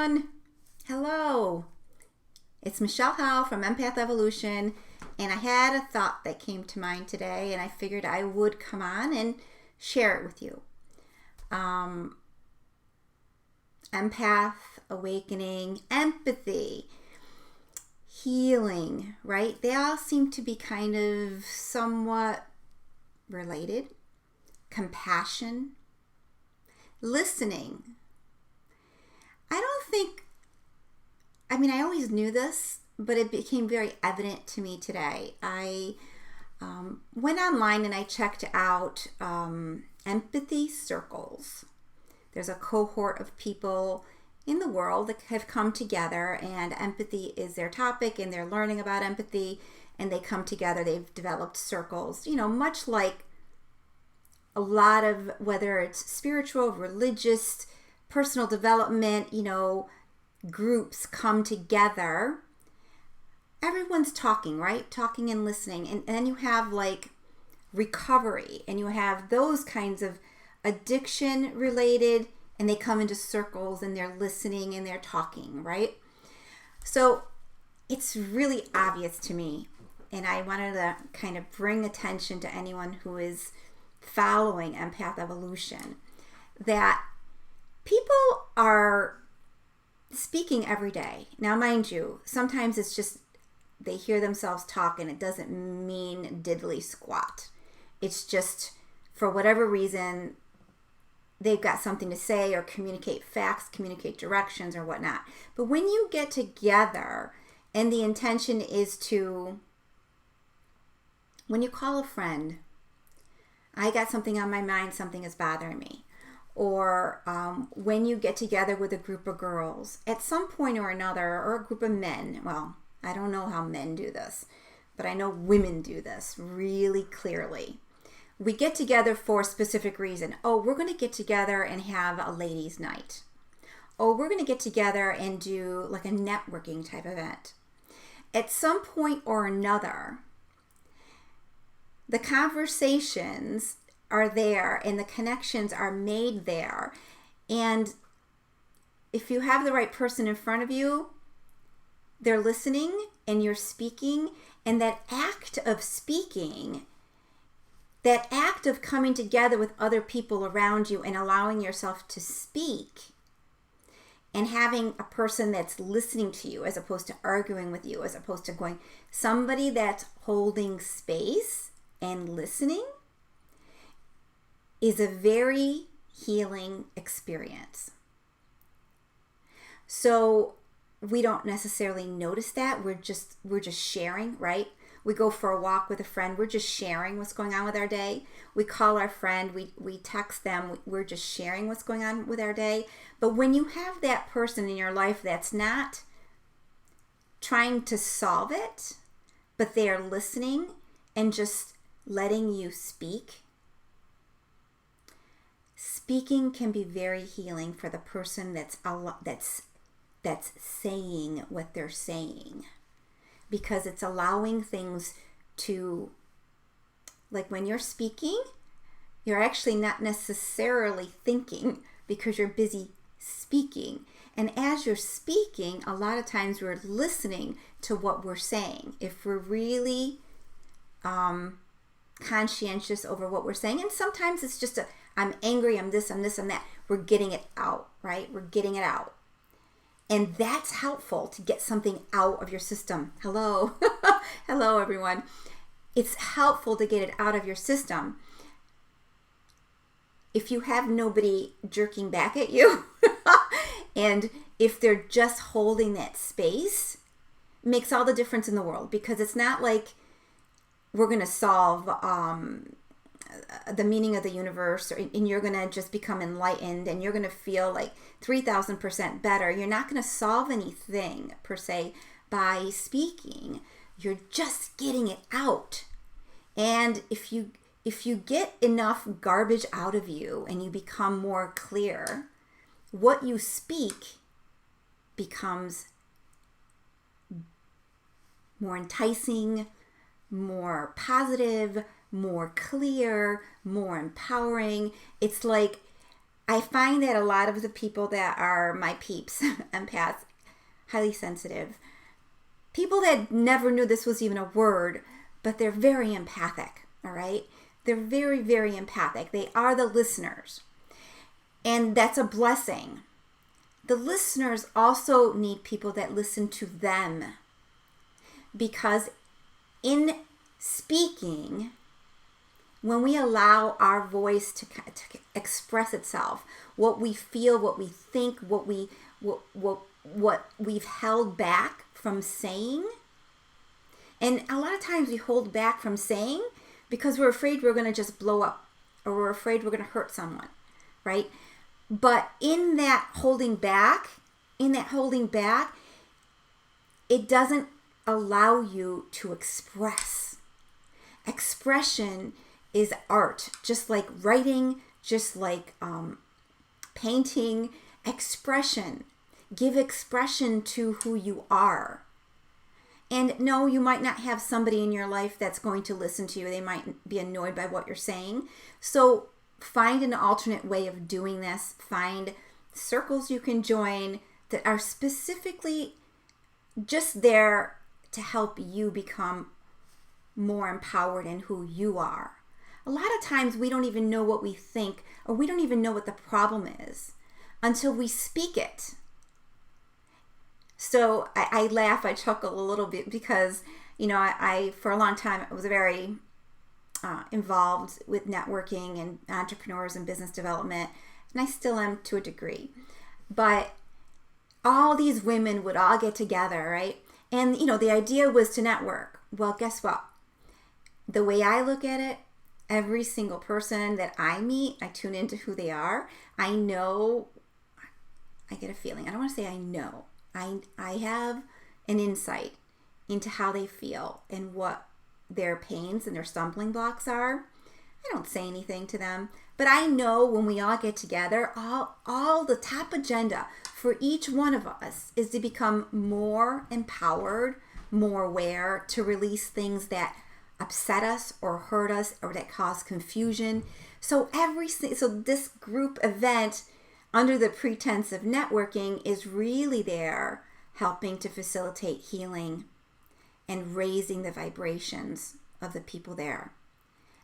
everyone. Hello. It's Michelle HOWE from Empath Evolution, and I had a thought that came to mind today, and I figured I would come on and share it with you. Empath, awakening, empathy, healing, right? They all seem to be kind of somewhat related. Compassion, listening. I always knew this, but it became very evident to me today. I went online and I checked out empathy circles. There's a cohort of people in the world that have come together, and empathy is their topic, and they're learning about empathy, and they come together. They've developed circles, much like a lot of, whether it's spiritual, religious, personal development, groups come together. Everyone's talking, right? Talking and listening. And then you have like recovery, and you have those kinds of addiction related, and they come into circles and they're listening and they're talking, right? So it's really obvious to me, and I wanted to kind of bring attention to anyone who is following Empath Evolution, that people are speaking every day. Now, mind you, sometimes it's just they hear themselves talk and it doesn't mean diddly squat. It's just for whatever reason they've got something to say or communicate facts, communicate directions or whatnot. But when you get together and the intention is to, when you call a friend, I got something on my mind, something is bothering me. Or when you get together with a group of girls, at some point or another, or a group of men, well, I don't know how men do this, but I know women do this really clearly. We get together for a specific reason. Oh, we're going to get together and have a ladies' night. Oh, we're going to get together and do like a networking type event. At some point or another, the conversations are there and the connections are made there. And if you have the right person in front of you, they're listening and you're speaking. And that act of speaking, that act of coming together with other people around you and allowing yourself to speak and having a person that's listening to you as opposed to arguing with you, as opposed to going, somebody that's holding space and listening, is a very healing experience. So we don't necessarily notice that. We're just sharing, right? We go for a walk with a friend. We're just sharing what's going on with our day. We call our friend. We text them. We're just sharing what's going on with our day. But when you have that person in your life that's not trying to solve it, but they are listening and just letting you speak, speaking can be very healing for the person that's saying what they're saying, because it's allowing things to, like when you're speaking, you're actually not necessarily thinking because you're busy speaking. And as you're speaking, a lot of times we're listening to what we're saying. If we're really conscientious over what we're saying, and sometimes it's just I'm angry, I'm this, I'm that. We're getting it out, right? We're getting it out. And that's helpful to get something out of your system. Hello. Hello, everyone. It's helpful to get it out of your system. If you have nobody jerking back at you, and if they're just holding that space, it makes all the difference in the world, because it's not like we're going to solve the meaning of the universe, and you're going to just become enlightened and you're going to feel like 3,000% better. You're not going to solve anything per se by speaking. You're just getting it out. And if you get enough garbage out of you and you become more clear, what you speak becomes more enticing, more positive, more clear, more empowering. It's like I find that a lot of the people that are my peeps, empaths, highly sensitive, people that never knew this was even a word, but they're very empathic, all right? They're very, very empathic. They are the listeners. And that's a blessing. The listeners also need people that listen to them, because in speaking, when we allow our voice to express itself, what we feel, what we think, what we've held back from saying, and a lot of times we hold back from saying because we're afraid we're going to just blow up, or we're afraid we're going to hurt someone, right? But in that holding back, it doesn't allow you to express. Expression is art, just like writing, just like painting. Expression. Give expression to who you are. And no, you might not have somebody in your life that's going to listen to you. They might be annoyed by what you're saying. So find an alternate way of doing this. Find circles you can join that are specifically just there to help you become more empowered in who you are. A lot of times we don't even know what we think, or we don't even know what the problem is until we speak it. So I laugh, I chuckle a little bit because, I for a long time, I was very involved with networking and entrepreneurs and business development, and I still am to a degree. But all these women would all get together, right? And, the idea was to network. Well, guess what? The way I look at it, every single person that I meet, I tune into who they are. I know, I get a feeling. I don't want to say I know. I have an insight into how they feel and what their pains and their stumbling blocks are. I don't say anything to them, but I know when we all get together, all the top agenda for each one of us is to become more empowered, more aware, to release things that upset us or hurt us or that cause confusion. So this group event, under the pretense of networking, is really there helping to facilitate healing and raising the vibrations of the people there.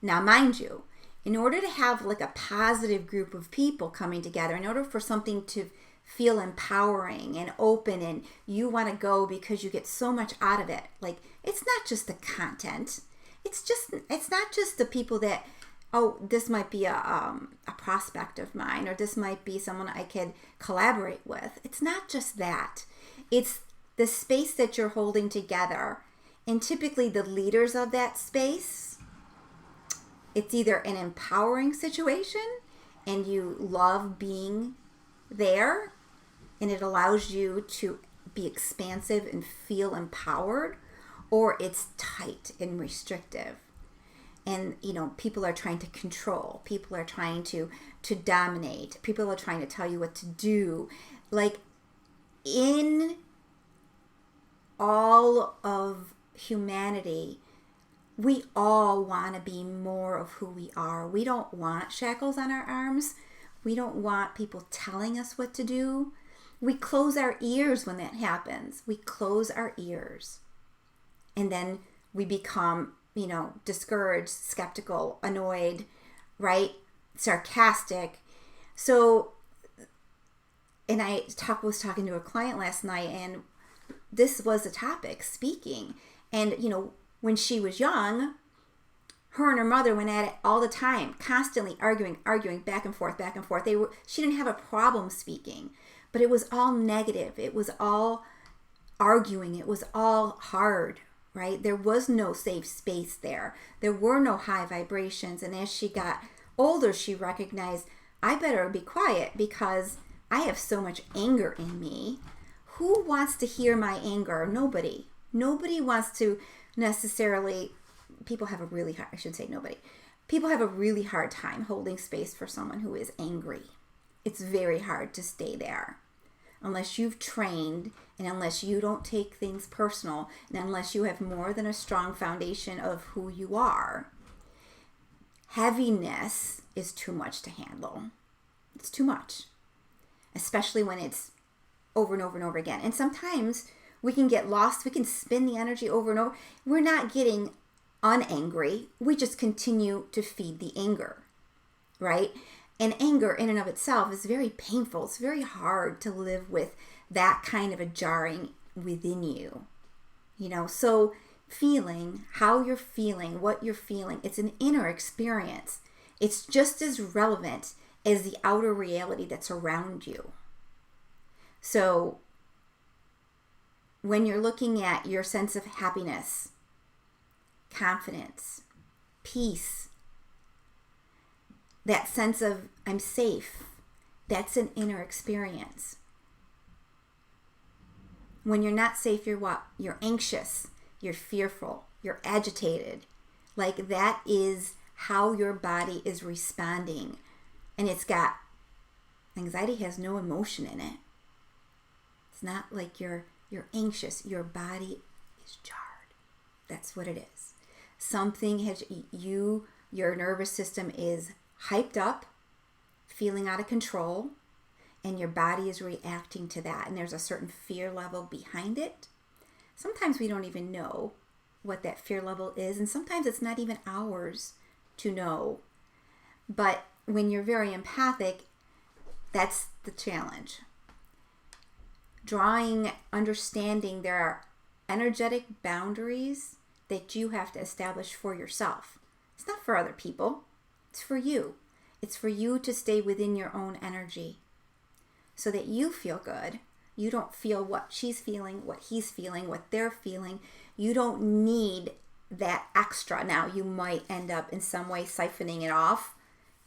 Now, mind you, in order to have like a positive group of people coming together, in order for something to feel empowering and open and you want to go because you get so much out of it, like, it's not just the content. It's not just the people that, oh, this might be a prospect of mine, or this might be someone I could collaborate with. It's not just that. It's the space that you're holding together. And typically the leaders of that space, it's either an empowering situation and you love being there and it allows you to be expansive and feel empowered, or it's tight and restrictive. And, people are trying to control. People are trying to dominate. People are trying to tell you what to do. Like, in all of humanity, we all want to be more of who we are. We don't want shackles on our arms. We don't want people telling us what to do. We close our ears when that happens. We close our ears. And then we become, discouraged, skeptical, annoyed, right? Sarcastic. So, and I was talking to a client last night, and this was a topic, speaking. And, when she was young, her and her mother went at it all the time, constantly arguing, back and forth. She didn't have a problem speaking, but it was all negative. It was all arguing. It was all hard, right? There was no safe space there. There were no high vibrations. And as she got older, she recognized, I better be quiet because I have so much anger in me. Who wants to hear my anger? Nobody. Nobody wants to necessarily, people have a really hard time holding space for someone who is angry. It's very hard to stay there unless you've trained and unless you don't take things personal and unless you have more than a strong foundation of who you are. Heaviness is too much to handle. It's too much, especially when it's over and over and over again. And sometimes we can get lost. We can spin the energy over and over. We're not getting unangry. We just continue to feed the anger, right? And anger in and of itself is very painful. It's very hard to live with that kind of a jarring within you, so feeling how you're feeling, what you're feeling, it's an inner experience. It's just as relevant as the outer reality that's around you. So when you're looking at your sense of happiness, confidence, peace, that sense of I'm safe, that's an inner experience. When you're not safe, you're what? You're anxious, you're fearful, you're agitated. Like that is how your body is responding. And anxiety has no emotion in it. It's not like you're anxious. Your body is jarred. That's what it is. Something has your nervous system is hyped up, feeling out of control, and your body is reacting to that. And there's a certain fear level behind it. Sometimes we don't even know what that fear level is, and sometimes it's not even ours to know. But when you're very empathic, that's the challenge. Understanding there are energetic boundaries that you have to establish for yourself. It's not for other people. It's for you. It's for you to stay within your own energy so that you feel good. You don't feel what she's feeling, what he's feeling, what they're feeling. You don't need that extra. Now, you might end up in some way siphoning it off.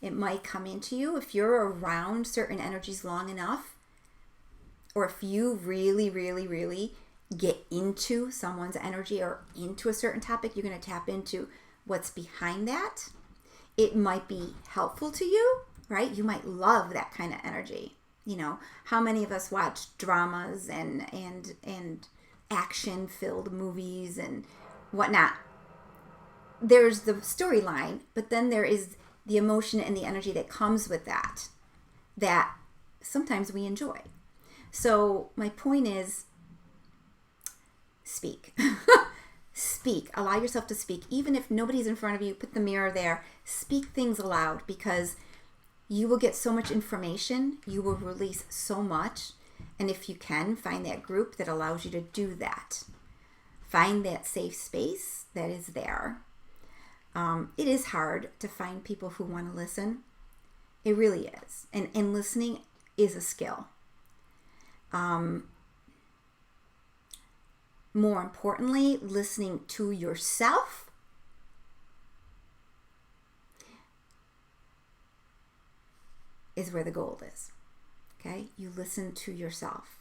It might come into you if you're around certain energies long enough, or if you really, really, really get into someone's energy or into a certain topic, you're going to tap into what's behind that. It might be helpful to you, right? You might love that kind of energy. How many of us watch dramas and action-filled movies and whatnot? There's the storyline, but then there is the emotion and the energy that comes with that sometimes we enjoy. So my point is, speak. Speak. Allow yourself to speak. Even if nobody's in front of you, put the mirror there. Speak things aloud, because you will get so much information. You will release so much. And if you can, find that group that allows you to do that. Find that safe space that is there. It is hard to find people who want to listen. It really is. And listening is a skill. More importantly, listening to yourself is where the gold is. Okay? You listen to yourself.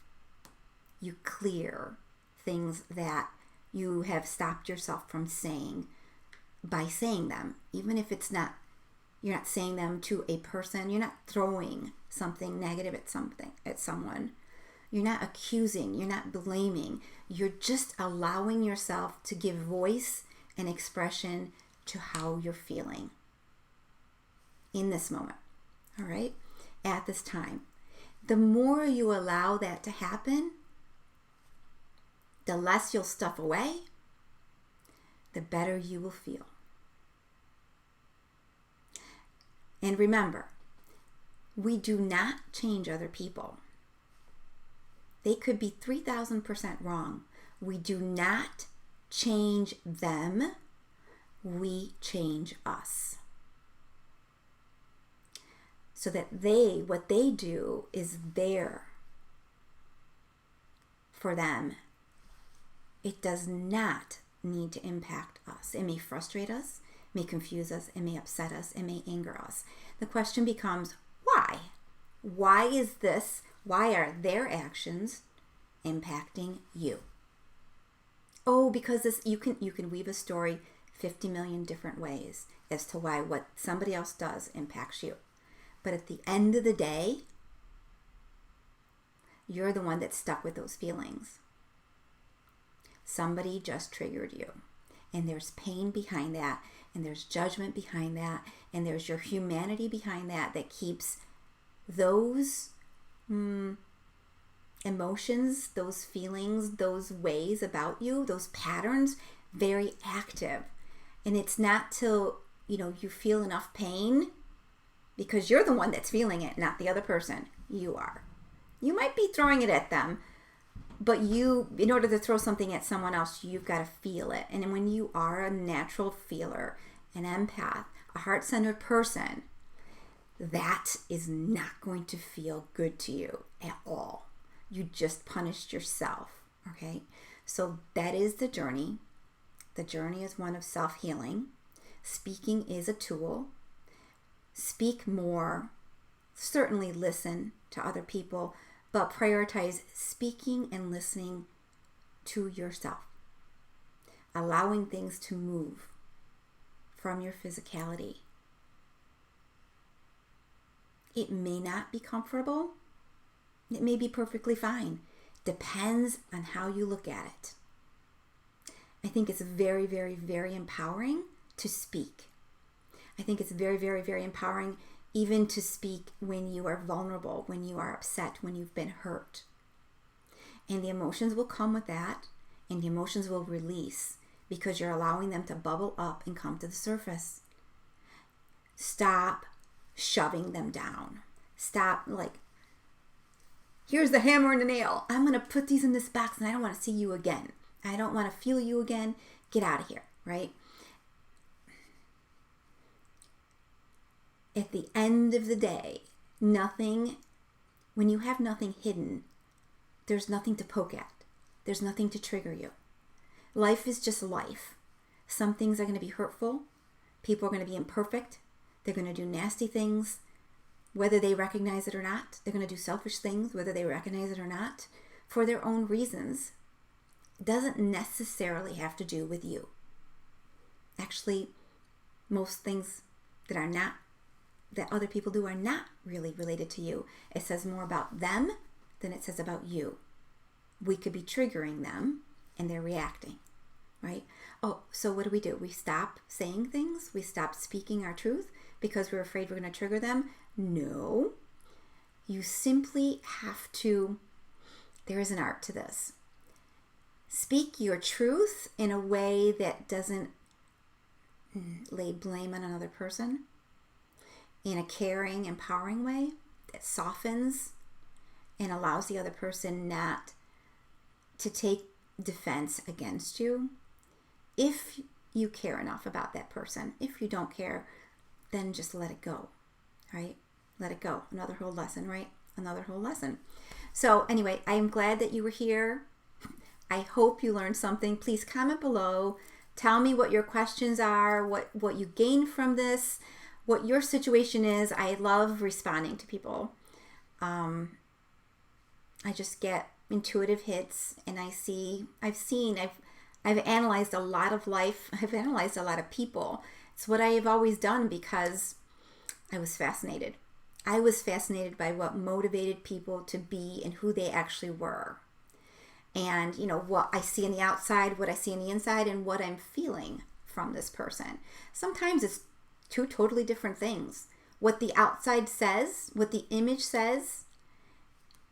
You clear things that you have stopped yourself from saying by saying them. Even if you're not saying them to a person, you're not throwing something negative at someone. You're not accusing, you're not blaming. You're just allowing yourself to give voice and expression to how you're feeling in this moment. All right? At this time. The more you allow that to happen, the less you'll stuff away, the better you will feel. And remember, we do not change other people. They could be 3,000% wrong. We do not change them. We change us. So that what they do is there for them. It does not need to impact us. It may frustrate us, may confuse us, it may upset us, it may anger us. The question becomes, why? Why are their actions impacting you? Oh, because you can weave a story 50 million different ways as to why what somebody else does impacts you. But at the end of the day, you're the one that's stuck with those feelings. Somebody just triggered you. And there's pain behind that. And there's judgment behind that. And there's your humanity behind that keeps those emotions, those feelings, those ways about you, those patterns, very active. And it's not till, you feel enough pain, because you're the one that's feeling it, not the other person. You are. You might be throwing it at them, but in order to throw something at someone else, you've got to feel it. And when you are a natural feeler, an empath, a heart-centered person, that is not going to feel good to you at all. You just punished yourself, okay? So that is the journey. The journey is one of self-healing. Speaking is a tool. Speak more. Certainly listen to other people, but prioritize speaking and listening to yourself. Allowing things to move from your physicality. It may not be comfortable. It may be perfectly fine. Depends on how you look at it. I think it's very, very, very empowering to speak. I think it's very, very, very empowering even to speak when you are vulnerable, when you are upset, when you've been hurt. And the emotions will come with that, and the emotions will release because you're allowing them to bubble up and come to the surface. Stop shoving them down. Stop, here's the hammer and the nail. I'm going to put these in this box and I don't want to see you again. I don't want to feel you again. Get out of here, right? At the end of the day, when you have nothing hidden, there's nothing to poke at. There's nothing to trigger you. Life is just life. Some things are going to be hurtful. People are going to be imperfect. They're going to do nasty things, whether they recognize it or not. They're going to do selfish things, whether they recognize it or not, for their own reasons. It doesn't necessarily have to do with you. Actually, most things that other people do are not really related to you. It says more about them than it says about you. We could be triggering them and they're reacting, right? Oh, so what do? We stop saying things? We stop speaking our truth because we're afraid we're going to trigger them? No. You simply have to, there is an art to this. Speak your truth in a way that doesn't lay blame on another person, in a caring, empowering way that softens and allows the other person not to take defense against you. If you care enough about that person. If you don't care, then just let it go, right? Let it go. Another whole lesson, right? Another whole lesson. So anyway, I am glad that you were here. I hope you learned something. Please comment below. Tell me what your questions are, what you gained from this, what your situation is. I love responding to people. I just get intuitive hits, and I've analyzed a lot of life. I've analyzed a lot of people. It's what I have always done because I was fascinated. I was fascinated by what motivated people to be and who they actually were. And, what I see on the outside, what I see on the inside, and what I'm feeling from this person. Sometimes it's two totally different things. What the outside says, what the image says,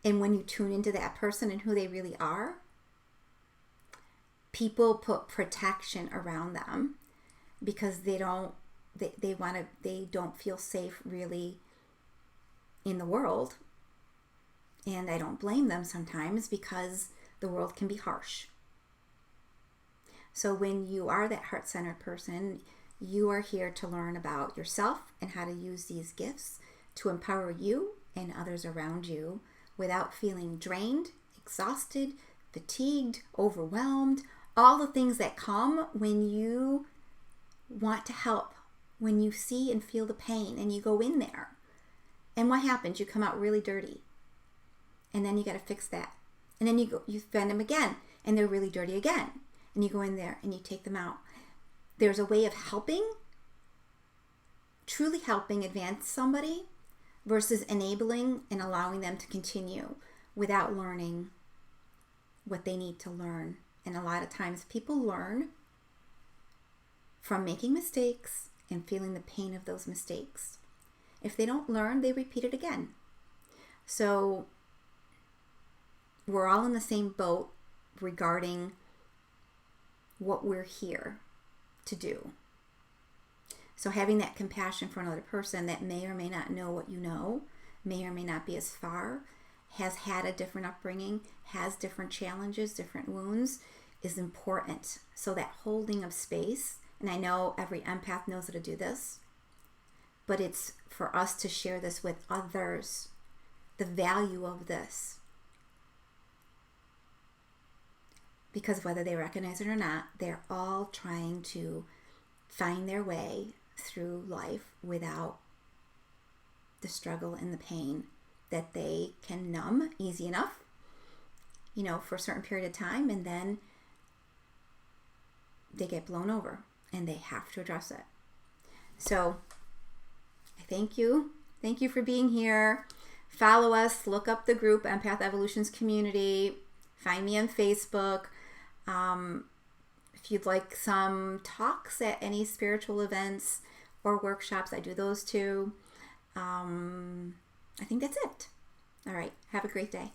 and when you tune into that person and who they really are, people put protection around them because they don't feel safe really in the world. And I don't blame them sometimes because the world can be harsh. So when you are that heart-centered person, you are here to learn about yourself and how to use these gifts to empower you and others around you without feeling drained, exhausted, fatigued, overwhelmed, all the things that come when you want to help, when you see and feel the pain and you go in there. And what happens? You come out really dirty. And then you got to fix that. And then you offend them again, and they're really dirty again. And you go in there and you take them out. There's a way of helping, truly helping advance somebody versus enabling and allowing them to continue without learning what they need to learn. And a lot of times people learn from making mistakes and feeling the pain of those mistakes. If they don't learn, they repeat it again. So we're all in the same boat regarding what we're here to do. So having that compassion for another person that may or may not know what you know, may or may not be as far, has had a different upbringing, has different challenges, different wounds, is important. So that holding of space, and I know every empath knows how to do this, but it's for us to share this with others, the value of this. Because whether they recognize it or not, they're all trying to find their way through life without the struggle and the pain that they can numb easy enough, for a certain period of time, and then they get blown over and they have to address it. So I thank you. Thank you for being here. Follow us, look up the group Empath Evolutions Community. Find me on Facebook. If you'd like some talks at any spiritual events or workshops, I do those too. I think that's it. All right. Have a great day.